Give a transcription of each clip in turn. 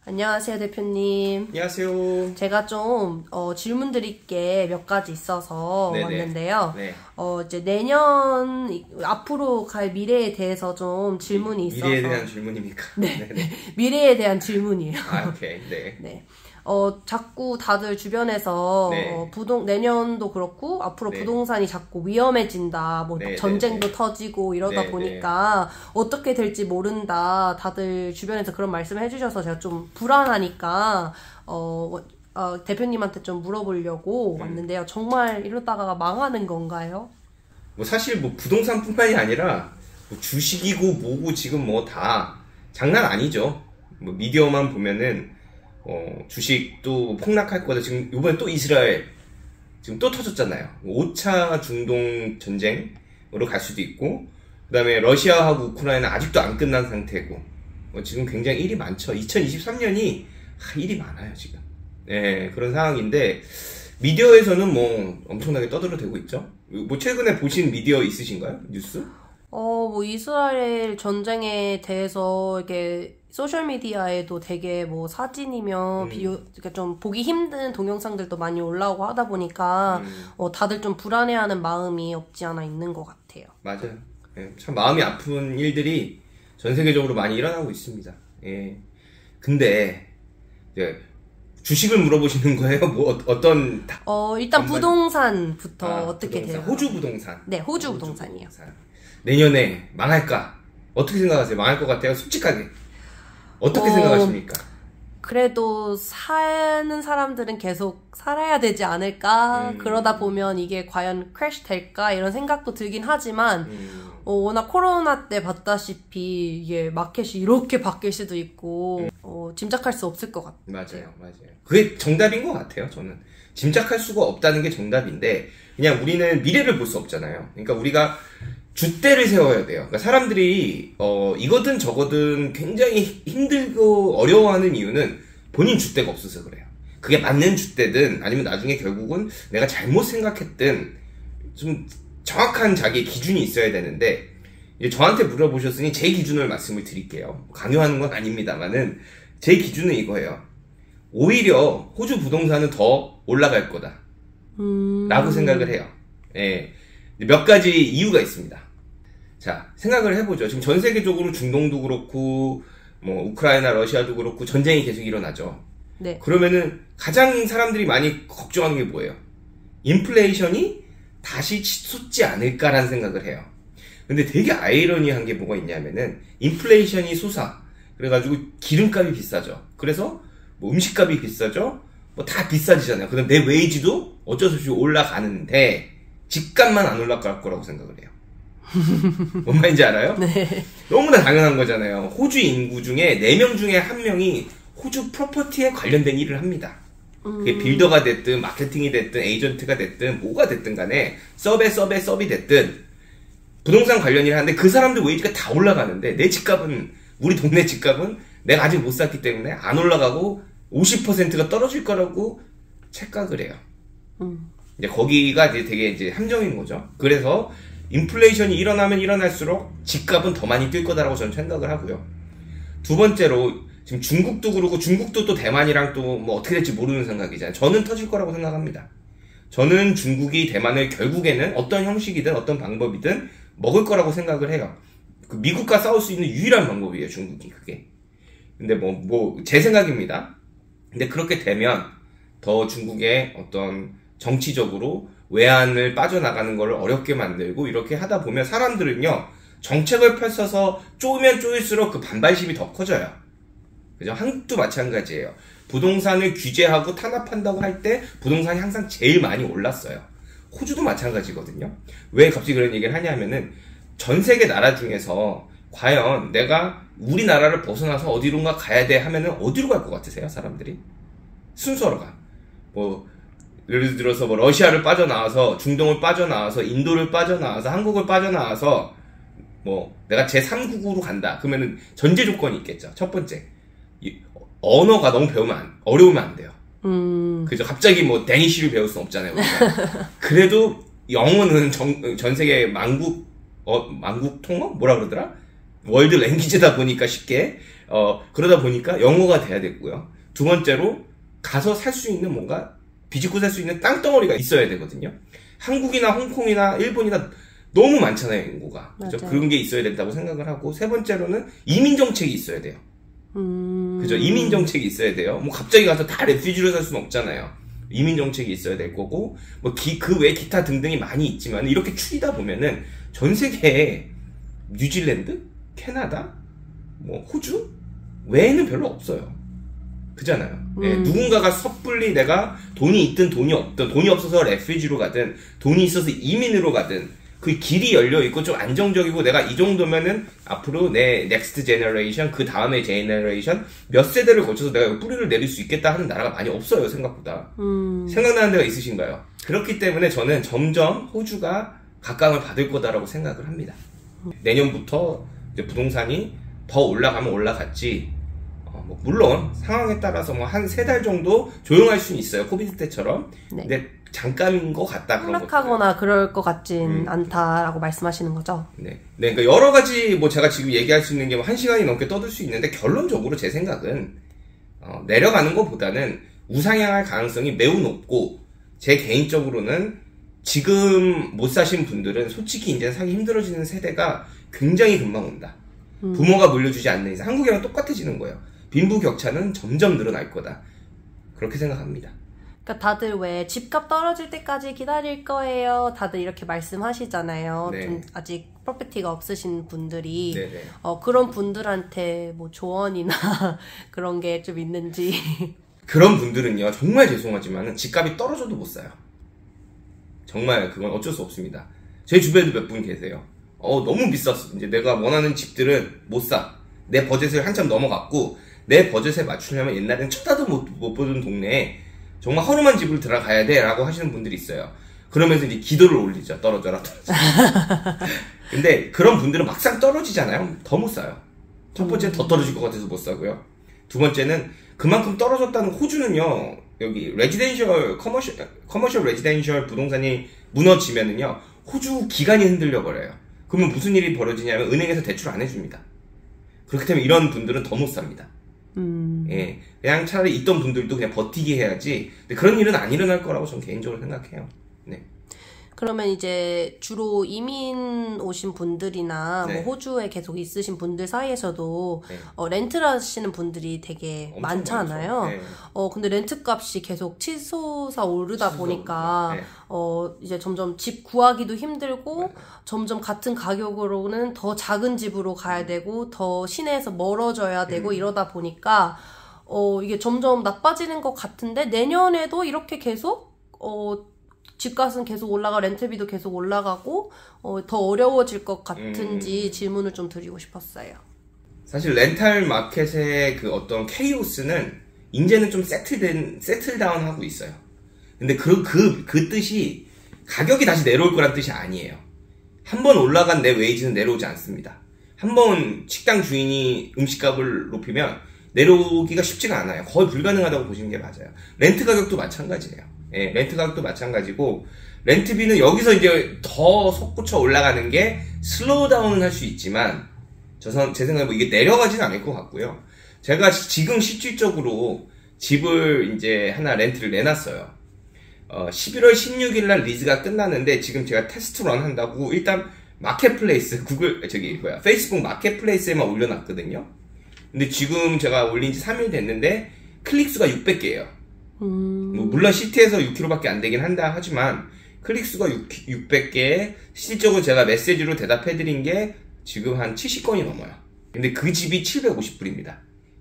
안녕하세요, 대표님. 안녕하세요. 제가 좀 질문 드릴 게 몇 가지 있어서 네네. 왔는데요. 네. 이제 내년 앞으로 갈 미래에 대해서 좀 질문이 있어서. 미래에 대한 질문입니까? 네. 네네. 미래에 대한 질문이에요. 아, 오케이. 네. 네. 자꾸 다들 주변에서 네. 내년도 그렇고 앞으로 네. 부동산이 자꾸 위험해진다, 뭐 네, 전쟁도 네, 네. 터지고 이러다 네, 보니까 어떻게 될지 모른다. 다들 주변에서 그런 말씀을 해주셔서 제가 좀 불안하니까 대표님한테 좀 물어보려고 왔는데요. 정말 이러다가 망하는 건가요? 뭐 사실 뭐 부동산뿐만이 아니라 뭐 주식이고 뭐고 지금 뭐 다 장난 아니죠. 뭐 미디어만 보면은 주식도 폭락할 거다. 지금 이번에 또 이스라엘 지금 또 터졌잖아요. 5차 중동 전쟁으로 갈 수도 있고, 그 다음에 러시아하고 우크라이나 아직도 안 끝난 상태고, 지금 굉장히 일이 많죠. 2023년이 일이 많아요, 지금. 네, 그런 상황인데, 미디어에서는 뭐 엄청나게 떠들어대고 있죠. 뭐 최근에 보신 미디어 있으신가요? 뉴스? 뭐 이스라엘 전쟁에 대해서 이렇게 소셜미디어에도 되게 뭐 사진이면 그러니까 좀 보기 힘든 동영상들도 많이 올라오고 하다 보니까 다들 좀 불안해하는 마음이 없지 않아 있는 것 같아요. 맞아요. 예, 참 마음이 아픈 일들이 전 세계적으로 많이 일어나고 있습니다. 예. 근데 이제 주식을 물어보시는 거예요? 뭐 어떤 일단 부동산부터 어떻게 부동산. 돼요? 호주 부동산. 네, 호주 부동산이요. 부동산. 내년에 망할까? 어떻게 생각하세요? 망할 것 같아요? 솔직하게. 어떻게 생각하십니까? 그래도 사는 사람들은 계속 살아야 되지 않을까? 그러다 보면 이게 과연 크래시 될까? 이런 생각도 들긴 하지만 워낙 코로나 때 봤다시피 이게 마켓이 이렇게 바뀔 수도 있고 짐작할 수 없을 것 같아요. 맞아요. 그게 정답인 것 같아요. 저는 짐작할 수가 없다는 게 정답인데, 그냥 우리는 미래를 볼 수 없잖아요. 그러니까 우리가 줏대를 세워야 돼요. 그러니까 사람들이 이거든 저거든 굉장히 힘들고 어려워하는 이유는 본인 줏대가 없어서 그래요. 그게 맞는 줏대든 아니면 나중에 결국은 내가 잘못 생각했든 좀 정확한 자기의 기준이 있어야 되는데, 이제 저한테 물어보셨으니 제 기준을 말씀을 드릴게요. 강요하는 건 아닙니다만은 제 기준은 이거예요. 오히려 호주 부동산은 더 올라갈 거다 라고 생각을 해요. 예. 몇 가지 이유가 있습니다. 자, 생각을 해보죠. 지금 전 세계적으로 중동도 그렇고 뭐 우크라이나 러시아도 그렇고 전쟁이 계속 일어나죠. 네. 그러면은 가장 사람들이 많이 걱정하는 게 뭐예요? 인플레이션이 다시 치솟지 않을까라는 생각을 해요. 근데 되게 아이러니한 게 뭐가 있냐면은 인플레이션이 솟아. 그래가지고 기름값이 비싸죠. 그래서 뭐 음식값이 비싸죠. 뭐 다 비싸지잖아요. 그다음 내 웨이지도 어쩔 수 없이 올라가는데 집값만 안 올라갈 거라고 생각을 해요. 뭔 말인지 알아요? 네. 너무나 당연한 거잖아요. 호주 인구 중에 4명 중에 1명이 호주 프로퍼티에 관련된 일을 합니다. 그게 빌더가 됐든 마케팅이 됐든 에이전트가 됐든 뭐가 됐든 간에 서브이 됐든 부동산 관련 일을 하는데 그 사람들 웨이지가 다 올라가는데 내 집값은, 우리 동네 집값은 내가 아직 못 샀기 때문에 안 올라가고 50%가 떨어질 거라고 착각을 해요. 이제 거기가 이제 되게 이제 함정인 거죠. 그래서 인플레이션이 일어나면 일어날수록 집값은 더 많이 뛸 거다라고 저는 생각을 하고요. 두 번째로 지금 중국도 그렇고, 중국도 또 대만이랑 또 뭐 어떻게 될지 모르는 생각이잖아요. 저는 터질 거라고 생각합니다. 저는 중국이 대만을 결국에는 어떤 형식이든 어떤 방법이든 먹을 거라고 생각을 해요. 그 미국과 싸울 수 있는 유일한 방법이에요, 중국이. 그게. 근데 제 생각입니다. 근데 그렇게 되면 더 중국의 어떤 정치적으로 외환을 빠져나가는 걸 어렵게 만들고, 이렇게 하다 보면 사람들은요, 정책을 펼쳐서 쪼으면 쪼일수록 그 반발심이 더 커져요. 그죠? 한국도 마찬가지예요. 부동산을 규제하고 탄압한다고 할 때 부동산이 항상 제일 많이 올랐어요. 호주도 마찬가지거든요. 왜 갑자기 그런 얘기를 하냐면은 전 세계 나라 중에서 과연 내가 우리나라를 벗어나서 어디론가 가야 돼 하면은 어디로 갈 것 같으세요, 사람들이? 순서로가. 예를 들어서 러시아를 빠져나와서, 중동을 빠져나와서, 인도를 빠져나와서, 한국을 빠져나와서 내가 제3국으로 간다. 그러면은 전제 조건이 있겠죠. 첫 번째, 언어가 너무 어려우면 안 돼요. 그죠? 갑자기 데니쉬를 배울 수는 없잖아요, 우리가. 그래도 영어는 전 세계 만국 통어? 뭐라 그러더라? 월드 랭귀지다 보니까 쉽게 그러다 보니까 영어가 돼야 되고요. 두 번째로 가서 살 수 있는 뭔가 비집고 살 수 있는 땅덩어리가 있어야 되거든요. 한국이나 홍콩이나 일본이나 너무 많잖아요, 인구가. 그죠? 그런 게 있어야 된다고 생각을 하고, 세 번째로는 이민 정책이 있어야 돼요. 그죠? 이민 정책이 있어야 돼요. 뭐 갑자기 가서 다 레퓨지로 살 수는 없잖아요. 이민 정책이 있어야 될 거고, 뭐 그 외 기타 등등이 많이 있지만 이렇게 추리다 보면은 전 세계에 뉴질랜드, 캐나다, 뭐 호주 외에는 별로 없어요. 그잖아요. 예, 누군가가 섣불리 내가 돈이 있든 돈이 없든, 돈이 없어서 레퓨지로 가든 돈이 있어서 이민으로 가든 그 길이 열려 있고 좀 안정적이고 내가 이 정도면은 앞으로 내 넥스트 제너레이션, 그 다음에 제너레이션 몇 세대를 거쳐서 내가 뿌리를 내릴 수 있겠다 하는 나라가 많이 없어요, 생각보다. 생각나는 데가 있으신가요? 그렇기 때문에 저는 점점 호주가 각광을 받을 거다라고 생각을 합니다. 내년부터 이제 부동산이 더 올라가면 올라갔지. 뭐 물론 상황에 따라서 뭐 한 3달 정도 조용할 수는 있어요. 코비드 때처럼. 네. 근데 잠깐인 것 같다. 하락하거나 그럴 것 같진 않다라고 말씀하시는 거죠? 네. 네. 그러니까 여러 가지 뭐 제가 지금 얘기할 수 있는 게 뭐 1시간이 넘게 떠들 수 있는데 결론적으로 제 생각은 내려가는 것보다는 우상향할 가능성이 매우 높고, 제 개인적으로는 지금 못 사신 분들은 솔직히 이제 사기 힘들어지는 세대가 굉장히 금방 온다. 부모가 물려주지 않는 이상 한국이랑 똑같아지는 거예요. 빈부격차는 점점 늘어날 거다. 그렇게 생각합니다. 그러니까 다들 왜 집값 떨어질 때까지 기다릴 거예요. 다들 이렇게 말씀하시잖아요. 네. 좀 아직 프로퍼티가 없으신 분들이. 네네. 그런 분들한테 뭐 조언이나 그런 게 좀 있는지. 그런 분들은요, 정말 죄송하지만 집값이 떨어져도 못 사요. 정말 그건 어쩔 수 없습니다. 제 주변에도 몇 분 계세요. 너무 비쌌어. 이제 내가 원하는 집들은 못 사. 내 버젯을 한참 넘어갔고, 내 버젯에 맞추려면 옛날엔 쳐다도 못 보던 동네에 정말 허름한 집을 들어가야 돼 라고 하시는 분들이 있어요. 그러면서 이제 기도를 올리죠. 떨어져라. 근데 그런 분들은 막상 떨어지잖아요. 더 못 사요. 첫 번째는 더 떨어질 것 같아서 못 사고요. 두 번째는 그만큼 떨어졌다는 호주는요, 여기 커머셜 레지덴셜 부동산이 무너지면은요, 호주 기간이 흔들려 버려요. 그러면 무슨 일이 벌어지냐면 은행에서 대출 안 해줍니다. 그렇기 때문에 이런 분들은 더 못 삽니다. 예, 그냥 차라리 있던 분들도 그냥 버티기 해야지. 근데 그런 일은 안 일어날 거라고 저는 개인적으로 생각해요. 네. 그러면 이제 주로 이민 오신 분들이나 네. 뭐 호주에 계속 있으신 분들 사이에서도 네. 렌트를 하시는 분들이 되게 많잖아요. 네. 근데 렌트 값이 계속 치솟아 오르다 보니까 네. 이제 점점 집 구하기도 힘들고 네. 점점 같은 가격으로는 더 작은 집으로 가야 되고 더 시내에서 멀어져야 되고 이러다 보니까 이게 점점 나빠지는 것 같은데, 내년에도 이렇게 계속 집값은 계속 올라가, 렌트비도 계속 올라가고 더 어려워질 것 같은지 질문을 좀 드리고 싶었어요. 사실 렌탈 마켓의 그 어떤 케이오스는 이제는 좀 세틀다운 하고 있어요. 근데 그 뜻이 가격이 다시 내려올 거란 뜻이 아니에요. 한 번 올라간 내 웨이지는 내려오지 않습니다. 한 번 식당 주인이 음식값을 높이면 내려오기가 쉽지가 않아요. 거의 불가능하다고 보시는 게 맞아요. 렌트 가격도 마찬가지예요. 예, 렌트 가격도 마찬가지고, 렌트비는 여기서 이제 더 솟구쳐 올라가는 게 슬로우 다운은 할 수 있지만, 제 생각에 뭐 이게 내려가지는 않을 것 같고요. 제가 지금 실질적으로 집을 이제 하나 렌트를 내놨어요. 11월 16일 날 리즈가 끝나는데, 지금 제가 테스트 런 한다고 일단 마켓플레이스, 페이스북 마켓플레이스에만 올려놨거든요. 근데 지금 제가 올린 지 3일 됐는데, 클릭수가 600개예요. 뭐 물론 시티에서 6km밖에 안 되긴 한다 하지만 클릭수가 600개에 실질적으로 제가 메시지로 대답해드린 게 지금 한 70건이 넘어요. 근데 그 집이 750불입니다.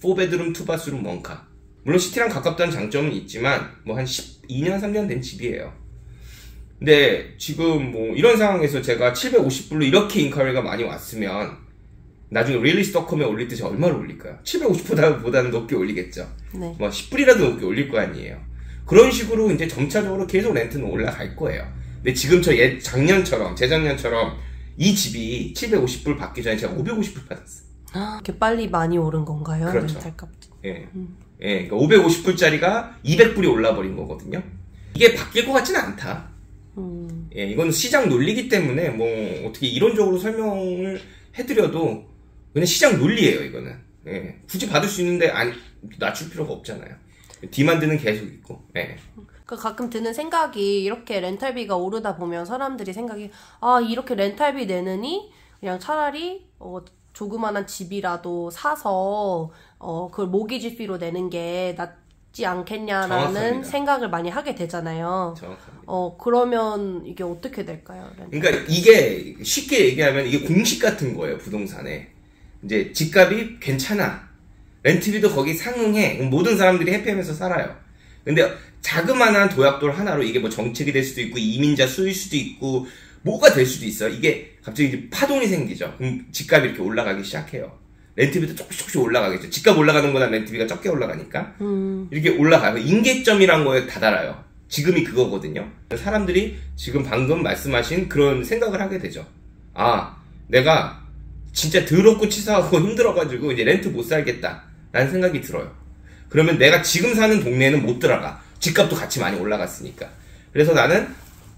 4베드룸 2바스룸 원카. 물론 시티랑 가깝다는 장점은 있지만 뭐 한 12년 3년 된 집이에요. 근데 지금 뭐 이런 상황에서 제가 750불로 이렇게 인카리가 많이 왔으면 나중에 릴리스트닷컴에 올릴 때 제가 얼마를 올릴까요? 750보다는 높게 올리겠죠. 네. 뭐 10불이라도 높게 올릴 거 아니에요. 그런 식으로 이제 점차적으로 계속 렌트는 올라갈 거예요. 근데 지금 재작년처럼 이 집이 750불 받기 전에 제가 550불 받았어요. 이렇게 빨리 많이 오른 건가요? 그렇죠. 렌탈값. 예. 예, 그러니까 550불짜리가 200불이 올라버린 거거든요. 이게 바뀔 것 같지는 않다. 예, 이건 시장 논리기 때문에 뭐 어떻게 이론적으로 설명을 해드려도 그냥 시장 논리예요, 이거는. 예. 굳이 받을 수 있는데 낮출 필요가 없잖아요. 디만드는 계속 있고. 예. 가끔 드는 생각이 이렇게 렌탈비가 오르다 보면 사람들이 생각이 이렇게 렌탈비 내느니 그냥 차라리 조그만한 집이라도 사서 그걸 모기지 피로 내는 게 낫지 않겠냐라는 정확합니다. 생각을 많이 하게 되잖아요. 정확합니다. 그러면 이게 어떻게 될까요? 그러니까 이게 쉽게 얘기하면 이게 공식 같은 거예요, 부동산에. 이제 집값이 괜찮아. 렌트비도 거기 상응해. 모든 사람들이 해피하면서 살아요. 근데 자그마한 도약돌 하나로 이게 뭐 정책이 될 수도 있고 이민자 수일 수도 있고 뭐가 될 수도 있어요. 이게 갑자기 이제 파동이 생기죠. 그럼 집값이 이렇게 올라가기 시작해요. 렌트비도 조금씩 올라가겠죠. 집값 올라가는 거나 렌트비가 적게 올라가니까 이렇게 올라가요. 임계점이란 거에 다다라요. 지금이 그거거든요. 사람들이 지금 방금 말씀하신 그런 생각을 하게 되죠. 내가 진짜 더럽고 치사하고 힘들어가지고 이제 렌트 못 살겠다 라는 생각이 들어요. 그러면 내가 지금 사는 동네에는 못 들어가. 집값도 같이 많이 올라갔으니까. 그래서 나는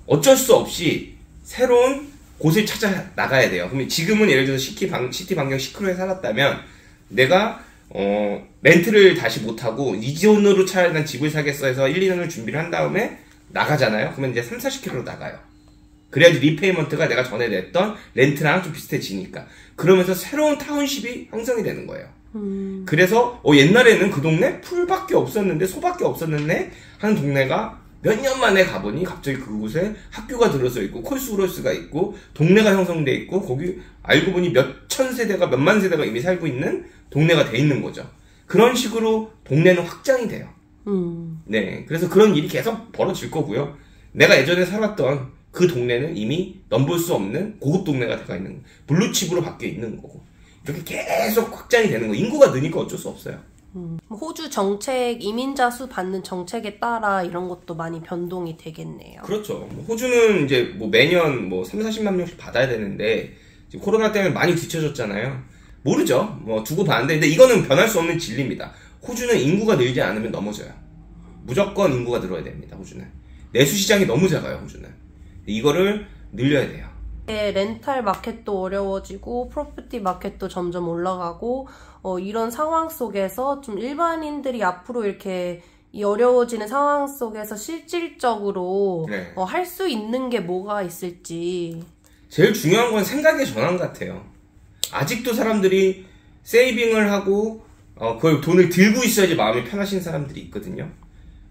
어쩔 수 없이 새로운 곳을 찾아 나가야 돼요. 그러면 지금은 예를 들어서 시티 반경 10km에 살았다면 내가 렌트를 다시 못하고 이전으로 차라리 난 집을 사겠어 해서 1, 2년을 준비를 한 다음에 나가잖아요. 그러면 이제 3, 40km로 나가요. 그래야지 리페이먼트가 내가 전에 냈던 렌트랑 좀 비슷해지니까. 그러면서 새로운 타운십이 형성이 되는 거예요. 그래서 옛날에는 그 동네 풀밖에 없었는데 소밖에 없었는데 하는 동네가 몇 년 만에 가보니 갑자기 그곳에 학교가 들어서 있고 콜스브로스가 있고 동네가 형성돼 있고 거기 알고 보니 몇천 세대가 몇만 세대가 이미 살고 있는 동네가 돼 있는 거죠. 그런 식으로 동네는 확장이 돼요. 네, 그래서 그런 일이 계속 벌어질 거고요. 내가 예전에 살았던 그 동네는 이미 넘볼 수 없는 고급 동네가 돼가 있는 거예요. 블루칩으로 바뀌어 있는 거고. 이렇게 계속 확장이 되는 거. 인구가 느니까 어쩔 수 없어요. 호주 정책, 이민자 수 받는 정책에 따라 이런 것도 많이 변동이 되겠네요. 그렇죠. 호주는 이제 매년 3, 40만 명씩 받아야 되는데 지금 코로나 때문에 많이 뒤쳐졌잖아요. 모르죠. 두고 봤는데 근데 이거는 변할 수 없는 진리입니다. 호주는 인구가 늘지 않으면 넘어져요. 무조건 인구가 늘어야 됩니다. 호주는. 내수 시장이 너무 작아요. 호주는. 이거를 늘려야 돼요. 렌탈 마켓도 어려워지고 프로퍼티 마켓도 점점 올라가고 이런 상황 속에서 좀 일반인들이 앞으로 이렇게 이 어려워지는 상황 속에서 실질적으로 할 수 있는 게 뭐가 있을지. 제일 중요한 건 생각의 전환 같아요. 아직도 사람들이 세이빙을 하고 그걸 돈을 들고 있어야지 마음이 편하신 사람들이 있거든요.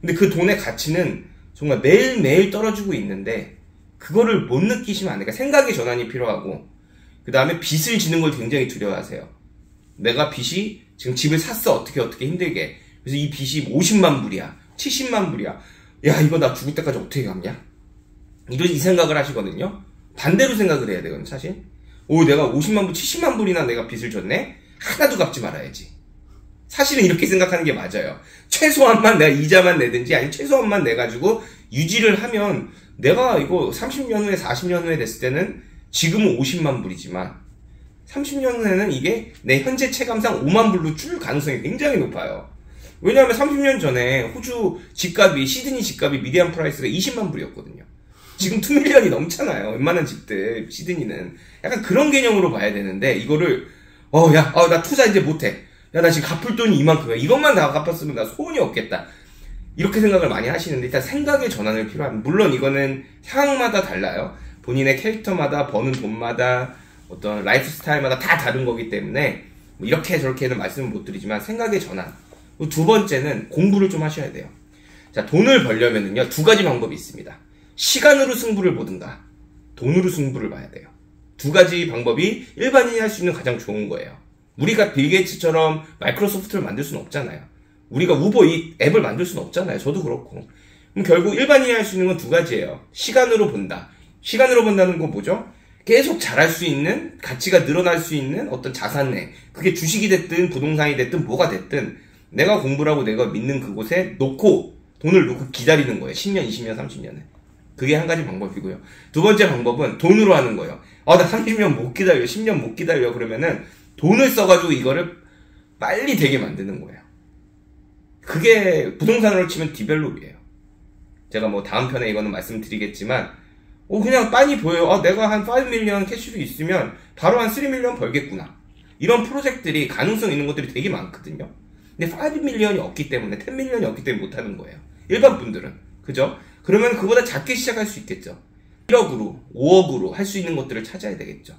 근데 그 돈의 가치는 정말 매일매일 떨어지고 있는데 그거를 못 느끼시면 안 돼요. 그러니까 생각의 전환이 필요하고 그 다음에 빚을 지는 걸 굉장히 두려워하세요. 내가 빚이 지금 집을 샀어. 어떻게 힘들게. 그래서 이 빚이 50만 불이야. 70만 불이야. 야 이거 나 죽을 때까지 어떻게 갚냐? 이 생각을 하시거든요. 반대로 생각을 해야 돼요. 사실. 내가 50만 불, 70만 불이나 내가 빚을 졌네? 하나도 갚지 말아야지. 사실은 이렇게 생각하는 게 맞아요. 최소한만 내가 이자만 내든지 아니 최소한만 내가지고 유지를 하면 내가 이거 30년 후에 40년 후에 됐을 때는 지금은 50만 불이지만 30년 후에는 이게 내 현재 체감상 5만 불로 줄 가능성이 굉장히 높아요. 왜냐하면 30년 전에 호주 집값이 시드니 집값이 미디안 프라이스가 20만 불이었거든요. 지금 2밀리언이 넘잖아요. 웬만한 집들 시드니는 약간 그런 개념으로 봐야 되는데 이거를 나 투자 이제 못해. 야 나 지금 갚을 돈이 이만큼이야. 이것만 다 갚았으면 나 소원이 없겠다. 이렇게 생각을 많이 하시는데 일단 생각의 전환을 필요합니다. 물론 이거는 상황마다 달라요. 본인의 캐릭터마다 버는 돈마다 어떤 라이프 스타일마다 다 다른 거기 때문에 이렇게 저렇게는 말씀을 못 드리지만 생각의 전환. 두 번째는 공부를 좀 하셔야 돼요. 자, 돈을 벌려면은요 2가지 방법이 있습니다. 시간으로 승부를 보든가 돈으로 승부를 봐야 돼요. 2가지 방법이 일반인이 할 수 있는 가장 좋은 거예요. 우리가 빌 게이츠처럼 마이크로소프트를 만들 수는 없잖아요. 우리가 우버 이 앱을 만들 수는 없잖아요. 저도 그렇고. 그럼 결국 일반인이 할 수 있는 건 2가지예요. 시간으로 본다. 시간으로 본다는 건 뭐죠? 계속 자랄 수 있는, 가치가 늘어날 수 있는 어떤 자산에, 그게 주식이 됐든 부동산이 됐든 뭐가 됐든 내가 공부를 하고 내가 믿는 그곳에 돈을 놓고 기다리는 거예요. 10년, 20년, 30년을. 그게 한 가지 방법이고요. 2번째 방법은 돈으로 하는 거예요. 나 30년 못 기다려, 10년 못 기다려. 그러면은 돈을 써가지고 이거를 빨리 되게 만드는 거예요. 그게 부동산으로 치면 디벨롭이에요. 제가 다음 편에 이거는 말씀드리겠지만 그냥 빤히 보여요. 내가 한 5밀리언 캐시도 있으면 바로 한 3밀리언 벌겠구나. 이런 프로젝트들이 가능성 있는 것들이 되게 많거든요. 근데 5 밀리언이 없기 때문에 10 밀리언이 없기 때문에 못하는 거예요. 일반 분들은. 그죠? 그러면 그보다 작게 시작할 수 있겠죠. 1억으로 5억으로 할 수 있는 것들을 찾아야 되겠죠.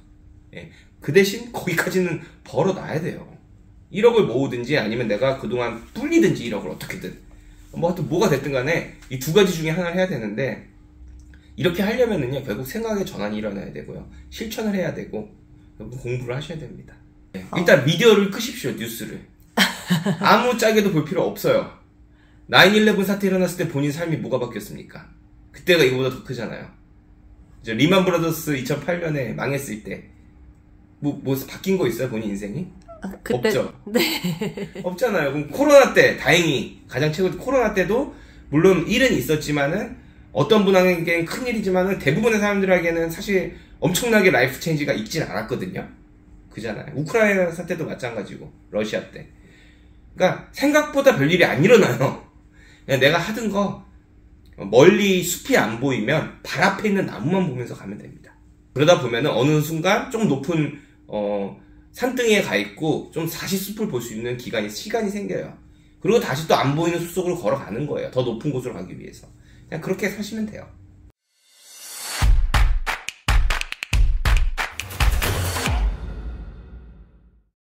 예. 그 대신 거기까지는 벌어놔야 돼요. 1억을 모으든지 아니면 내가 그동안 불리든지 1억을 어떻게든 뭐 하여튼 뭐가 됐든 간에 이 두 가지 중에 하나를 해야 되는데, 이렇게 하려면은요 결국 생각의 전환이 일어나야 되고요, 실천을 해야 되고, 공부를 하셔야 됩니다. 네. 일단 미디어를 끄십시오. 뉴스를 아무짝에도 볼 필요 없어요. 9/11 사태 일어났을 때 본인 삶이 뭐가 바뀌었습니까? 그때가 이거보다 더 크잖아요. 리만 브라더스 2008년에 망했을 때 뭐 바뀐 거 있어요? 본인 인생이? 그때, 없죠. 네. 없잖아요. 그럼 코로나 때 다행히 가장 최고, 코로나 때도 물론 일은 있었지만은 어떤 분에게는 큰 일이지만은 대부분의 사람들에게는 사실 엄청나게 라이프 체인지가 있진 않았거든요. 그잖아요. 우크라이나 사태도 마찬가지고 러시아 때. 그러니까 생각보다 별일이 안 일어나요. 그냥 내가 하던 거 멀리 숲이 안 보이면 발 앞에 있는 나무만 보면서 가면 됩니다. 그러다 보면은 어느 순간 좀 높은 산등에 가 있고 좀 다시 숲을 볼 수 있는 시간이 생겨요. 그리고 다시 또 안 보이는 숲 속으로 걸어가는 거예요. 더 높은 곳으로 가기 위해서. 그냥 그렇게 사시면 돼요.